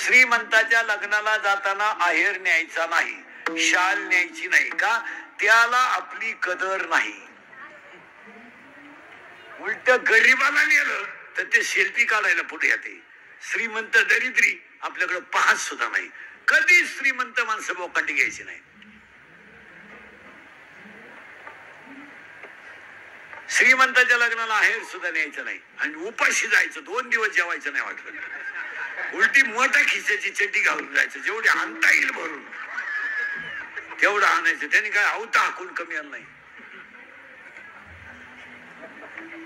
श्रीमंताच्या लग्नाला जाताना आहेर न्यायचा नाही, शाल न्यायची नाही का? त्याला आपली कदर नाही. उलट गरीबाला नेलं तर ते सेल्फी काढायला पुढे येते. श्रीमंत दरिद्री आपल्याकडे पाहत सुद्धा नाही. कधी श्रीमंत माणसं बोकांडी घ्यायची नाही. श्रीमंताच्या लग्नाला आहेर सुद्धा न्यायचं नाही आणि उपाशी जायचं. 2 दिवस जेवायचं नाही वाटलं. उलटी मोठ्या खिशाची चड्डी घालून जायचं. जेवढे आणता येईल भरून तेवढं आणायचं. त्यांनी काय आवता हाकून कमी आलं नाही.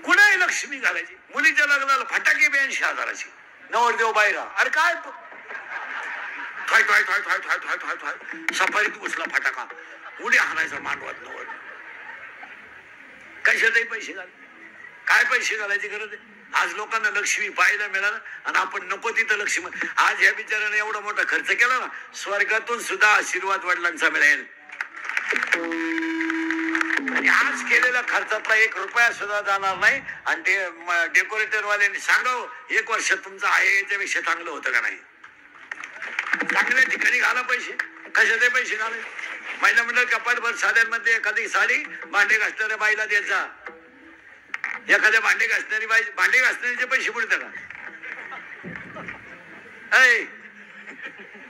कुणाही लक्ष्मी घालायची. मुलीच्या लग्नाला फटाके 82,000ची. नवरदेव बाहेर. अरे काय थाय थाय थाय थाय थाय थाय थाय थाय सफारीत घुसला फटाका. उड्या हाणायचा मांडवात नवर. कशातही पैसे घाल. काय पैसे घालायची गरज आहे? आज लोकांना लक्ष्मी पाहायला मिळालं आणि आपण नको तिथं लक्ष्मी. आज या बिचाराने एवढा मोठा खर्च केला ना, स्वर्गातून सुद्धा आशीर्वाद वडिलांचा मिळेल. आणि आज केलेल्या खर्चातला 1 रुपया सुद्धा जाणार नाही. आणि ते डेकोरेटर वाल्यांनी सांगावं 1 वर्ष तुमचं आहे याच्यापेक्षा चांगलं होतं का नाही. चांगल्या ठिकाणी घाला पैसे. कशाचे पैसे घालायचे? महिला मंडळ कपाटभर साड्यांमध्ये एखादी साडी भांडे घासणाऱ्या बाईला द्यायचा. एखाद्या भांडे घासणारी बाई भांडे घासणारीचे पैसे पुढे का?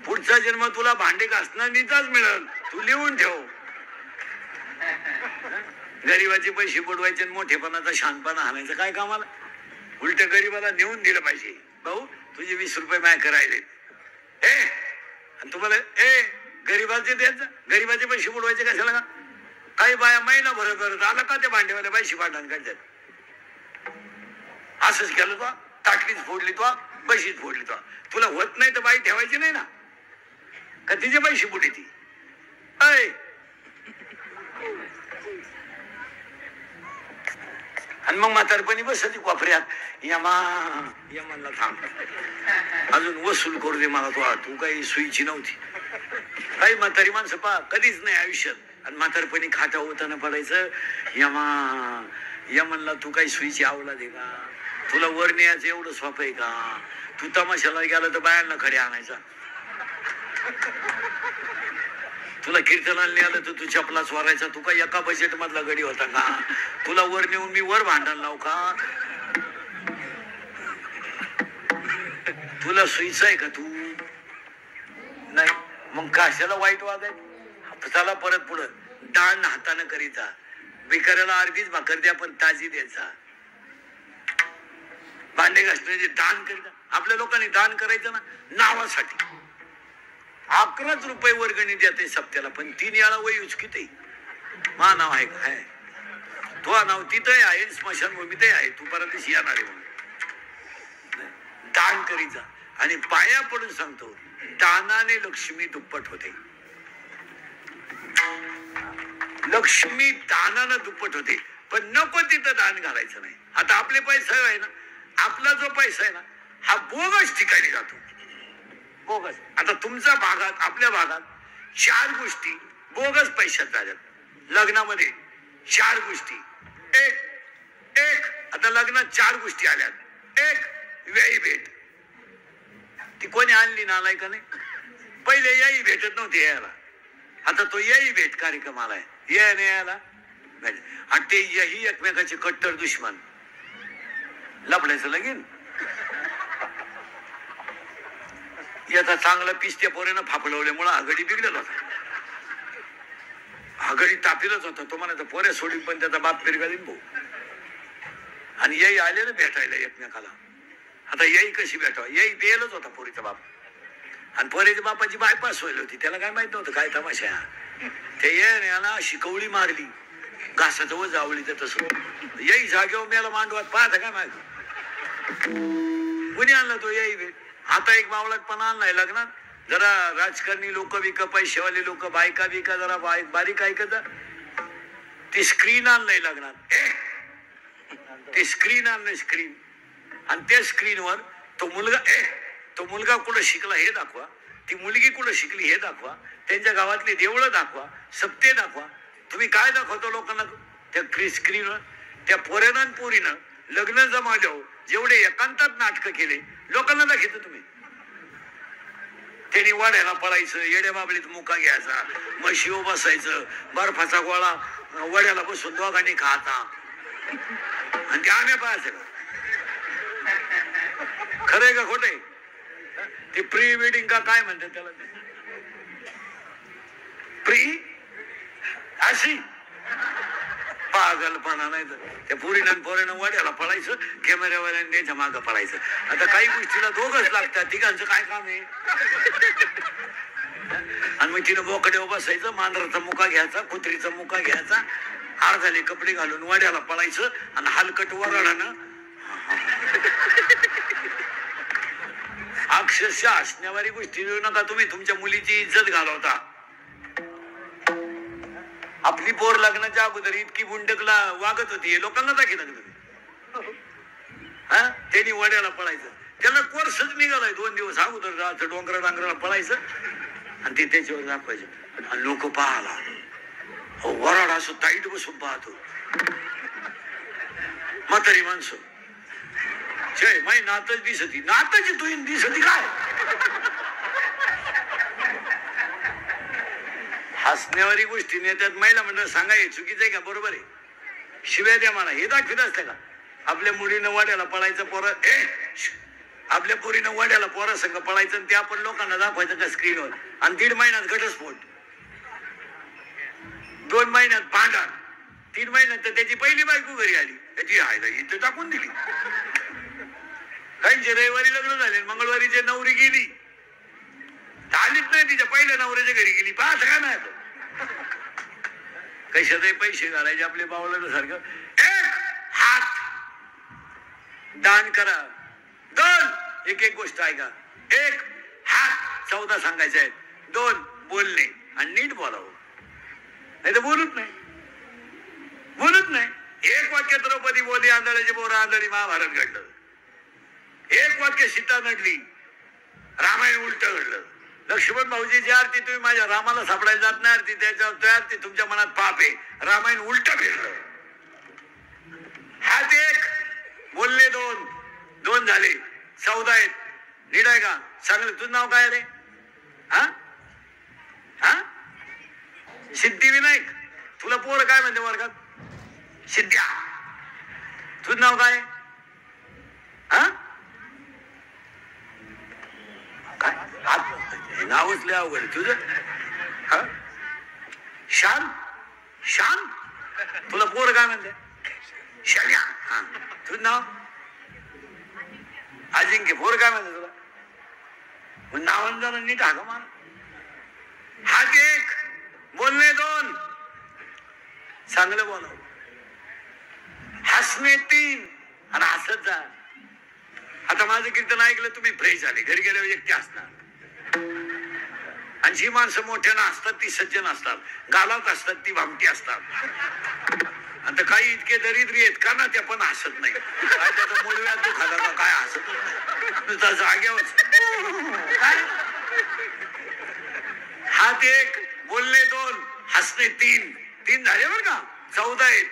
पुढचा जन्म तुला भांडे घासणारीचाच मिळेल. तू लिहून ठेव. गरीबाचे पैसे बुडवायचे आणि मोठेपणाचा शानपणा आणायचं काय कामाला? उलट गरीबाला नेऊन दिलं पाहिजे. भाऊ तुझे 20 रुपये माझ्या राहिले. तुम्हाला गरीबाचे द्यायचं. गरीबाचे पैसे बुडवायचे कशाला का? काही बाया महिना भर करत आला का त्या भांडेवाल्या पैसे भांडण काढतात. असंच केलं तो. ताटलीच फोडली तो, पैशीच फोडली तो. तुला होत नाही तर बाई ठेवायची नाही ना का? तिचे पैसे बुडे ती. आणि मग म्हातारपणी बसती कोपऱ्यात. यमाला थांब अजून वसूल करू दे मला. तू काही सुईची नव्हती. काही म्हातारी माणसं पहा कधीच नाही आयुष्यात. आणि म्हातारपणी खाटा होताना पडायचं. यमनला तू काही सुईची आवला दे का? तुला वर न्यायचं एवढं सोपं आहे का? तू तमाशाला गेला तर बायांना खडे आणायचा. तुला कीर्तनाला नेलं तर तू चपला स्वारायचा. तू काय एका बजेट मधला गडी होता का? तुला वर नेऊन मी वर भांडण लावू का? तुला सुईचं आहे का? तू नाही मग कशाला वाईट वागायचं? चला परत पुढं. दान हाताने करीचा. भिकाऱ्याला अर्धीच भाकर द्या पण ताजी द्यायचा. भांडे घासण्याचे दान करीता. आपल्या लोकांनी दान करायचं ना नावासाठी. 11 रुपये वर्गणी द्या सप्त्याला. पण 3 वेळा वय उचकीत आहे. मा नाव आहे काय? तो नाव तिथंही आहे स्मशानभूमीतही आहे. तू परत येणार आहे म्हणून दान करीचा. आणि पाया पडून सांगतो दानाने लक्ष्मी दुप्पट होते. लक्ष्मी दानानं दुप्पट होते. पण नको तिथं दान घालायचं नाही. आता आपले पैसे आहे ना, आपला जो पैसा आहे ना हा बोगस ठिकाणी जातो. बोगस. आता तुमच्या भागात आपल्या भागात 4 गोष्टी बोगस पैशात झाल्यात. लग्नामध्ये 4 गोष्टी. एक आता लग्नात 4 गोष्टी आल्यात. 1 व्ययी भेट. ती कोणी आणली ना आलाय का नाही? पहिले याही भेटत नव्हती यायला. आता तो याही भेट कार्यक्रम आलाय. या नाही यायला. आणि ते यही एकमेकाचे कट्टर दुश्मन. लपडायचं लगीन. याचा चांगला पिस्त्या पोरेनं फापलवल्यामुळे आघाडी बिघडत होता. आघाडी तापीलच होता. तो म्हणायचा पोऱ्या सोडून पण त्याचा बाप पिरगालीन भाऊ. आणि याही आले ना भेटायला एकमेकाला. आता याही कशी भेटावा? याही बेलच होता पोरीचा बाप. आणि पोरीच्या बापाची बायपास व्हायला होती. त्याला काय माहित नव्हतं काय तमाशा. ते याला शिकवली मारली घासाचं व जावळी. तर तसं याही जागेवर मेला मांडवात. पाहता काय माहिती कुणी आणला तो याही भेट. आता एक मावळात पण आणलाय लग्नात. जरा राजकारणी लोक बिक पैसेवाले लोक बायका बिका जरा बारीक ऐकत. ते स्क्रीन आणलंय लग्नात. ते स्क्रीन आणलंय स्क्रीन. आणि त्या स्क्रीनवर तो मुलगा कुठं शिकला हे दाखवा. ती मुलगी कुठं शिकली हे दाखवा. त्यांच्या गावातली देवळं दाखवा. सप्ते दाखवा. तुम्ही काय दाखवतो लोकांना? त्या स्क्रीनवर त्या पोऱ्यानं पोरीनं लग्न जमावल्यावर जेवढे एकांतात नाटकं केले लोकांना दाखवतो तुम्ही. त्यांनी वाड्याला पळायचं, येड्या बाबळीत मुका घ्यायचा, म्हशीवर बसायचं, बर्फाचा गोळा वड्याला बसून दोघांनी खाता आणि ते आम्ही पाहायचं का? खरंय का खोटंय? ते प्री वेडिंग का काय म्हणतात त्याला? प्री अशी पागलपणा नाही तर त्या पुरीनं पोरीनं वड्याला पळायचं, कॅमेऱ्यावाल्याने त्याच्या मागं पळायचं. आता काही गोष्टीला दोघच लागतात, तिघांचं काय काम आहे? आणि मग तिनं बोकड्यावर बसायचं, मांजराचा मुका घ्यायचा, कुत्रीचा मुका घ्यायचा, अर्धाले कपडे घालून वड्याला पळायचं आणि हलकट वराडानं अक्षरशः हसण्यावारी गोष्टी देऊ नका तुम्ही. तुमच्या मुलीची इज्जत घालवता. आपली पोर लग्नाच्या अगोदर इतकी बुंडकला वागत होती, हे लोकांना दाखी लागत. हा, त्यांनी वड्याला पळायचं, त्याला कोर्सच निघालाय 2 दिवस अगोदर राहायचं, डोंगराला पळायचं आणि ते त्याच्यावर दाखवायचं आणि लोक पाहाला वराड असं ताईट बसून पाहतो. म्हातारी माणसं जय माई नातच दिसती, नातच तू दिसती काय? हसण्यावारी गोष्टी नेत्यात महिला मंडळ सांगाय चुकीचं आहे का? बरोबर आहे. शिव्या द्या मला हे दाखवित असतं का? आपल्या मुलीनं वाड्याला पळायचं, पोरं आपल्या पोरीनं वाड्याला पोरा संघ पळायचं आणि ते आपण लोकांना दाखवायचं का स्क्रीनवर? आणि 1.5 महिन्यात घटस्फोट, 2 महिन्यात भांडण, 3 महिन्यात तर त्याची पहिली बायको घरी आली, त्याची हायला इथं टाकून दिली. काहींचे रविवारी लग्न झाले, मंगळवारीचे नवरी गेली, आलीच नाही, तिच्या पहिल्या नवऱ्याच्या घरी गेली. पाहत का नाही कशातही पैसे घालायचे आपले बावलं सारखं. 1 हात दान करा, 2 एक गोष्ट ऐका. 1 हात 14 सांगायचे आहेत, 2 बोलणे आणि नीट बोलावं, नाही तर बोलत नाही. 1 वाक्य द्रौपदी बोलली, आंधळ्याची पोरं आंधळी, महाभारत घडलं. 1 वाक्य सीता नडली, रामायण उलट घडलं. लक्ष्मण भाऊजीची आरती तुम्ही माझ्या रामाला सापडायला जात नाही, आरती त्याच्यावर आरती तुमच्या मनात पाप आहे, रामायण उलट फिरलं. हात 1 बोलले, 2 झाले, 14 आहेत. नीट आहे का? सांगलं तुझं नाव काय रे? हा हा सिद्धिविनायक. तुला पोरं काय म्हणते वर्गात? सिद्ध्या. तुझं नाव काय? हा काय नावच लय अवघड तुझं. हा शान. तुला पोरं काय म्हणते? शाल्या. हा तुझं नाव? अजिंक्य. पोरं काय म्हणते तुला? मग नावानं जरा नीट हाका मार. हात 1 बोलणे, 2 चांगलं बोलाव, हसणे 3 आणि हसत जा. आता माझं कीर्तन ऐकलं तुम्ही फ्रेश झाले, घरी गेल्यावर एकटे असणार. आणि जी माणसं मोठ्यानं असतात ती सज्जन असतात, गालात असतात ती भामटी असतात. आता काही इतके दरिद्री आहेत का ना, ते पण हसत नाही. काय त्याचा मुळव्यात दुखाला का काय हसतच नाही, नुसता जाग्यावर. काय हात 1 बोलणे 2 हसणे 3 झाले बरं का? 14 आहेत.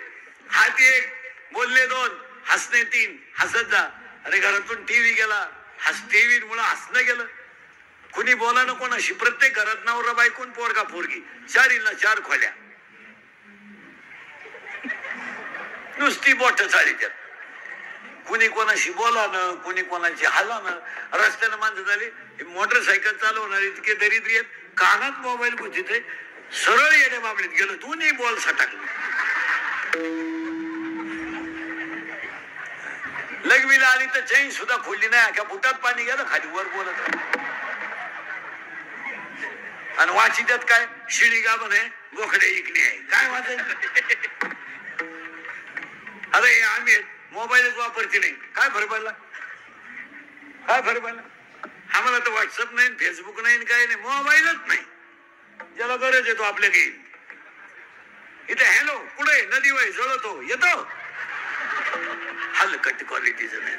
हात 1 बोलणे 2 हसणे 3 हसत जा. अरे घरातून टीव्ही गेला, टीव्ही मुळे हसणं गेलं. कुणी बोला ना कोणाशी, प्रत्येक घरात नवरा बायकोन पोरगा पोरगी, 4 4 खोल्या, नुसती बोट चाली त्यात. कुणी कोणाशी बोला ना, कुणी कोणाची हाला ना. रस्त्यानं माणसं झाली, मोटरसायकल चालवणारे इतके दरिद्री आहेत, कानात मोबाईल गुंतीत आहे, सरळ येण्या बाबडीत गेलं, तू नाही बॉल सटाकलं. लगवीला आली तर चैन सुद्धा खोलली नाही, अख्या बुटात पाणी गेलं, खाली वर बोलत. आणि वाची त्यात काय शिडी गाभण आहे, बोकडे इकणे आहे, काय वाचायचं? अरे आम्ही मोबाईलच वापरते नाही, काय फरक पडला? आम्हाला तर व्हॉट्सअप नाही, फेसबुक नाही, काय नाही, मोबाईलच नाही. ज्याला गरज येतो आपल्या घेईल. इथे हॅलो कुठे नदी वय जळतो येतो, हलकट क्वालिटीचं नाही.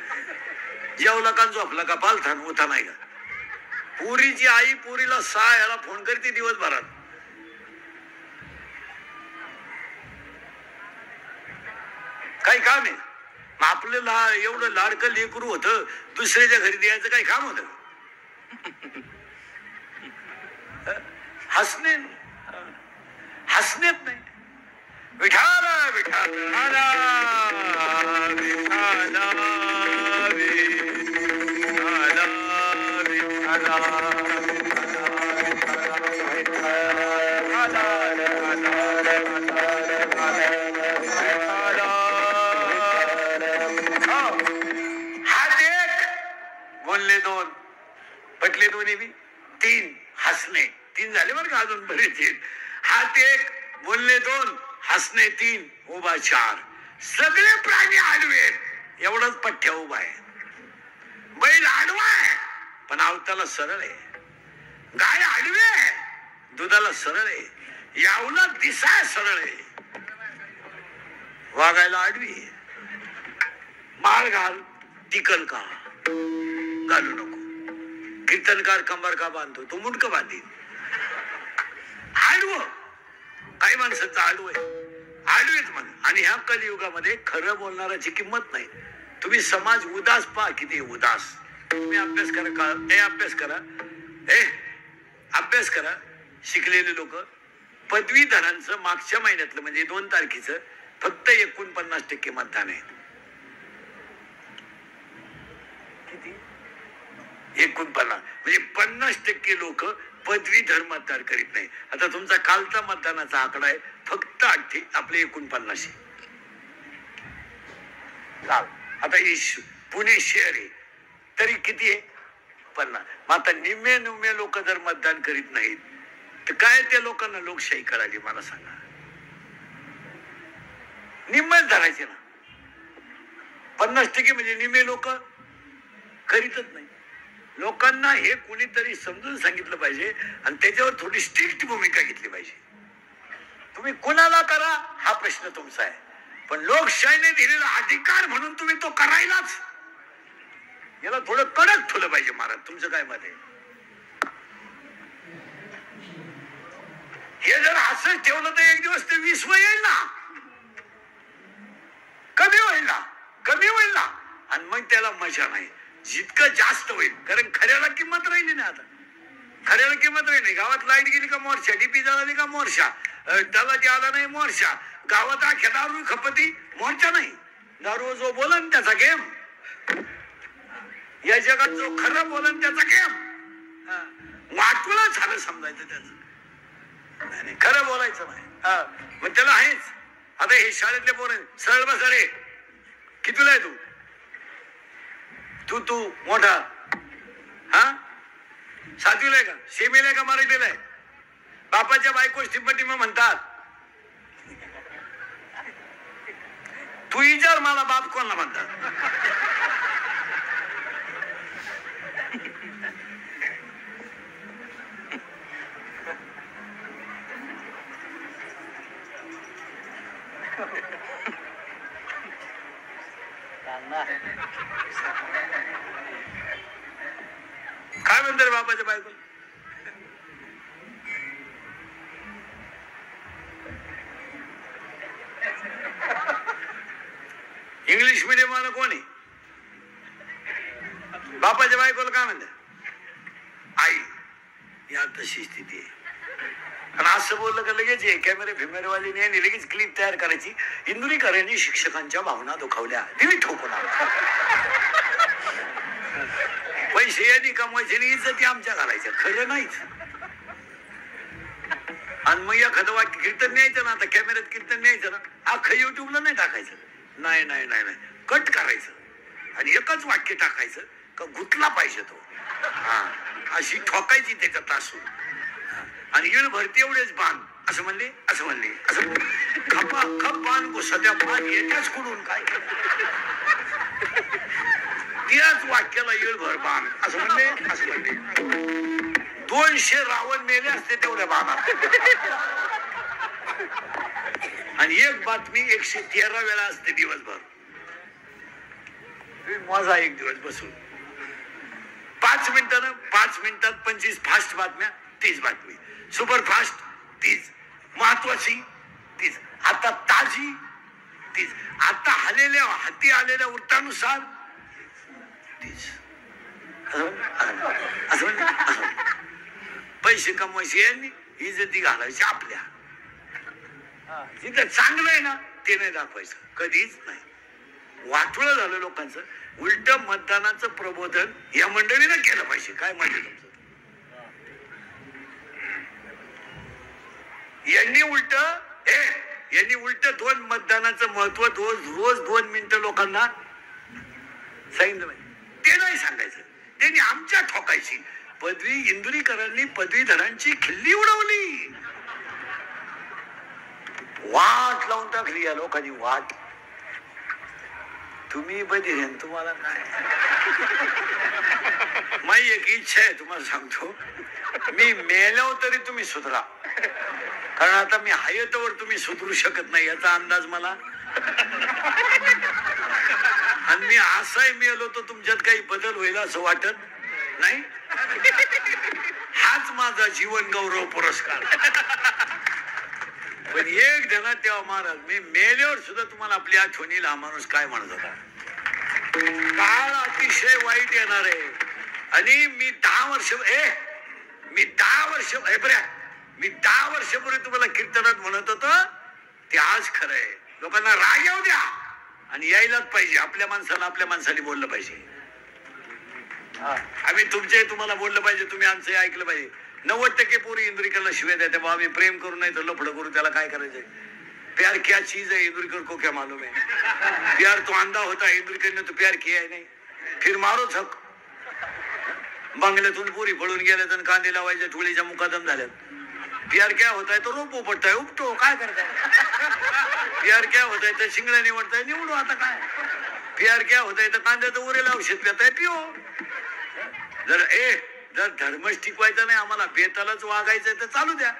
जेवला का झोपला का पालथान होता नाही का? पुरीची आई पुरीला 6 वेळा फोन करते दिवसभरात. काही काम आहे? आपलं एवढं लाडकं लेकरू होतं, दुसऱ्याच्या घरी द्यायचं काही काम होतं? हसणे हसण्यात नाही. विठाल विठाल हात एक बोलले दोन, पटले दोन्ही बी तीन, हसणे तीन झाले बरं का, अजून बरेच आहेत. हात एक बोलले दोन, हसणे तीन, उभा चार. सगळे प्राणी आडवे, एवढाच पठ्ठ्या उभा आहे. बैल आडवा आहे पण आवताला सरळ आहे. गाय आडवी आहे, दुधाला सरळ आहे. यावला दिसाय सरळ आहे, वागायला आडवी आहे. माळ घाल, टिकल का घालू नको. कीर्तनकार कंबर का बांधतो, तो मुंडक बांधील. आडवं काही माणसाचं आडवं आहे, आडवेच म्हण. आणि ह्या कलियुगामध्ये खरं बोलणाराची किंमत नाही. तुम्ही समाज उदास पहा, किती उदास. तुम्ही अभ्यास करा का, अभ्यास करा, अभ्यास करा. शिकलेले लोक पदवीधरांचं मागच्या महिन्यातलं म्हणजे 2 तारखेचं फक्त 49% मतदान आहे. किती? 49, म्हणजे 50% लोक पदवीधर मतदान करीत नाही. आता तुमचा कालचा मतदानाचा आकडा आहे फक्त 49. आता पुणे शहर आहे तरी किती आहे? 50. मग आता निम्मे लोक जर मतदान करीत नाहीत तर काय त्या लोकांना लोकशाही कळाली मला सांगा? निम्मेच धरायचे ना. 50% म्हणजे निम्मे लोक करीतच नाही. लोकांना हे कुणीतरी समजून सांगितलं पाहिजे आणि त्याच्यावर थोडी स्ट्रिक्ट भूमिका घेतली पाहिजे. तुम्ही कुणाला करा हा प्रश्न तुमचा आहे, पण लोकशाहीने दिलेला अधिकार म्हणून तुम्ही तो करायलाच, याला थोडं कडक ठेवलं पाहिजे. महाराज तुमचं काय मत आहे? हे जर असंच ठेवलं तर एक दिवस ते 20 येईल ना, कमी होईल ना. आणि मग त्याला मजा नाही. जितकं जास्त होईल, कारण खऱ्याला किंमत राहिली नाही. आता खऱ्याला किंमत राहिली. गावात लाईट गेली का मोर्चा, डीपी जळाली का मोर्चा, त्याला जे आला नाही मोर्चा. गावात अख्या दारू खपती, मोर्चा नाही. दारू जो बोलन त्याचा गेम. या जगात जो खरं बोलन त्याचा गेम. वाटूला झालं समजायचं त्याचं, नाही खरं बोलायचं नाही. मग त्याला आहेच. आता हे शाळेतले पोरं सरळ बसा रे, कितीला आहे तू मोठा, हा 7वीला आहे का, सेमीला आहे का, मराठीला आहे? बापाच्या बायको स्टिपटी मग म्हणतात. तू विचार मला बाप कोणाला म्हणतात? काय म्हणतात बापाच्या बायको? इंग्लिश मीडियम वाला कोण आहे? बापाच्या बायकोला काय म्हणतात? आई. या तशी स्थिती आहे. आणि असं बोललं का लगेच कॅमेरे फिमेरेवालीने लगेच क्लिप तयार करायची. इंदुरीकरांनी शिक्षकांच्या भावना दुखावल्या, दिली ठोकून. पैसे यांनी कमवायचे आणि इज्जती आमच्या घालायच्या, खरं नाहीच. आणि मग एखादं वाक्य कीर्तन न्यायचं ना, आता कॅमेऱ्यात कीर्तन न्यायचं ना, अख्खं युट्यूबला नाही टाकायचं. नाही कट करायचं आणि एकच वाक्य टाकायचं का गुतला पाहिजे तो. अशी ठोकायची त्याच्यात असून. आणि येळ भरती एवढेच बाण असं म्हणले असं खपा खप बाण को सध्या बाण येत्याच कुडून काय त्याच वाक्याला येळभर बाण असं म्हणले. 200 रावण मेले असते तेवढ्या बाणात. आणि एक बातमी 113 वेळा असते दिवसभर. माझा एक दिवस बसून 5 मिनिटात 25 फास्ट बातम्या, 30 बातमी, सुपर फास्ट 30, महत्वाची 30, आता ताजी 30, आता हाती आलेल्या वृत्तानुसार 30. पैसे कमवायचे यांनी, इज्जती घालायची आपल्या. जिथं चांगलं आहे ना ते नाही दाखवायचं, कधीच नाही. वाटोळं झालं लोकांचं. उलट मतदानाचं प्रबोधन या मंडळीनं केलं पाहिजे. काय म्हणते तुमचं? यांनी उलट दोन मतदानाचं महत्व रोज 2 मिनिटं लोकांना सांगितलं पाहिजे. ते नाही सांगायचं, त्यांनी आमच्या ठोकायची. पदवी इंदुरीकरांनी पदवीधरांची खिल्ली उडवली, वाट लावून टाकली या लोकांनी, वाट. तुम्ही बधीर, तुम्हाला काय. माझी एक इच्छा आहे, तुम्हाला सांगतो, मी मेल्यावर तरी तुम्ही सुधरा. कारण आता मी हाय तोवर तुम्ही सुधरू शकत नाही याचा अंदाज मला. आणि मी असाही मेलो तर तुमच्यात काही बदल होईल असं वाटत नाही. हाच माझा जीवन गौरव पुरस्कार. पण एक ध्यानात तेव्हा महाराज, मी मेल्यावर सुद्धा तुम्हाला आपली आठवणीला हा माणूस काय म्हणत होता. काळ अतिशय वाईट येणार आहे. आणि मी 10 वर्षापूर्वी तुम्हाला कीर्तनात म्हणत होतो ते आज खरं आहे. लोकांना राग येऊ द्या आणि यायलाच पाहिजे. आपल्या माणसाने बोललं पाहिजे. आम्ही तुम्हाला बोललं पाहिजे, तुम्ही आमचं ऐकलं पाहिजे. 90% पोरी इंदुरीकरला शिवाय द्या, तेव्हा आम्ही प्रेम करू नाही तर लफडं करू, त्याला काय करायचंय. प्यार क्या चीज है इंदुरीकर को क्या मालूम है. प्यार तो अंधा होता है, इंदुरीकर ने तो प्यार किया है नहीं. फिर मारो झक. बंगल्यातून पोरी पळून गेल्या तर कांदे लावायच्या ठोळीच्या मुकादम झाल्यात. प्यार क्या होता है तो रोप उपटताय, उपटो, काय करताय. प्यार क्या होता है तर शिंगड्या निवडताय, निवडू, आता काय. प्यार क्या होता है तर कांद्याचं उरेला औषध पिताय, पिओ. जर धर्मच टिकवायचा नाही, आम्हाला बेतालाच वागायचंय तर चालू द्या.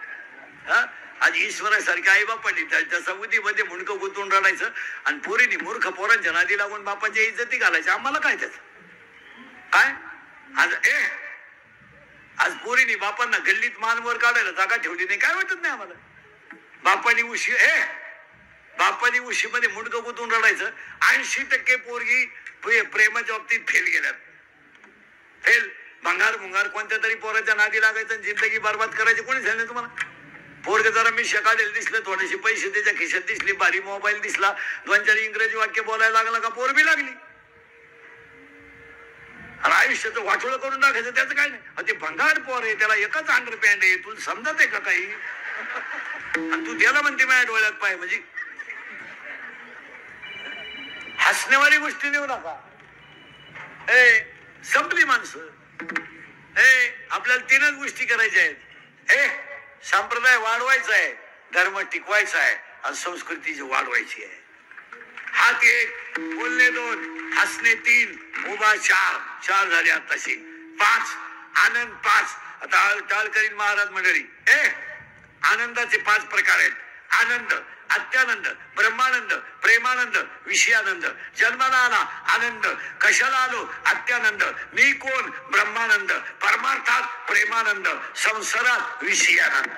आज ईश्वरासारखे आई बापांनी त्याच्या उदीमध्ये मुंडकं गुंतून रडायचं आणि पोरीनी मूर्ख पोरांच्या नादी लागून बापाच्या इज्जती घालायच्या. आम्हाला काय त्याच काय. आज पोरीनी बापांना गल्लीत मानवर काढायला जागा ठेवली नाही, काय वाटत नाही आम्हाला. बापानी उशीमध्ये मुंडकं गुंतून रडायचं. 80% पोरगी प्रेमाच्या बाबतीत फेल गेल्यात. फेल. भंगार कोणत्या तरी पोराच्या नादी लागायचं, जिंदगी बरबाद करायची. कोणी सांगितलं तुम्हाला. पोरग जरा मी काढेल दिसलं, थोडेसे पैसे त्याच्या खिशात दिसली, भारी मोबाईल दिसला, 2-4 इंग्रजी वाक्य बोलायला लागला का पोर बी लागली. आणि आयुष्याचं वाटोळं करून टाकायचं, त्याचं काय नाही. ते भंगार पोर आहे, त्याला एकच अंडरपॅन्ट आहे, तुला समजत आहे का काही. आणि तू त्याला म्हणते माझ्या डोळ्यात पाय. म्हणजे हसण्यावारी गोष्टी देऊ नका. संपली माणसं. आपल्याला 3च गोष्टी करायच्या आहेत. संप्रदाय वाढवायचा आहे, धर्म टिकवायचा आहे आणि संस्कृती वाढवायची आहे. हात 1, बोलणे 2, हसणे 3, उभा 4 झाले. आताशी 5, आनंद 5. आता टाळकरी महाराज मंडळी, आनंदाचे 5 प्रकार आहेत. आनंद, अत्यानंद, ब्रह्मानंद, प्रेमानंद, विषयानंद. जन्माला आला आनंद, कशाला आलो अत्यानंद, मी कोण ब्रह्मानंद, परमार्थात प्रेमानंद, संसारात विषयानंद.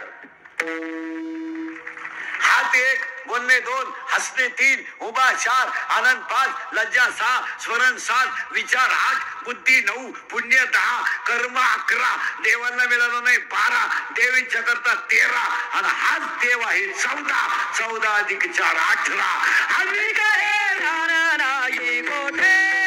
हात 1, बोलणे 2, हसणे 3, उभा 4, आनंद 5, लज्जा 6, स्मरण 7, विचार 8, बुद्धी 9, पुण्य 10, कर्म 11, देवांना मिळालो नाही 12, देवीच्या करता 13 आणि हाच देव आहे 14 अधिक 4 18. आणि काय नाही मोठे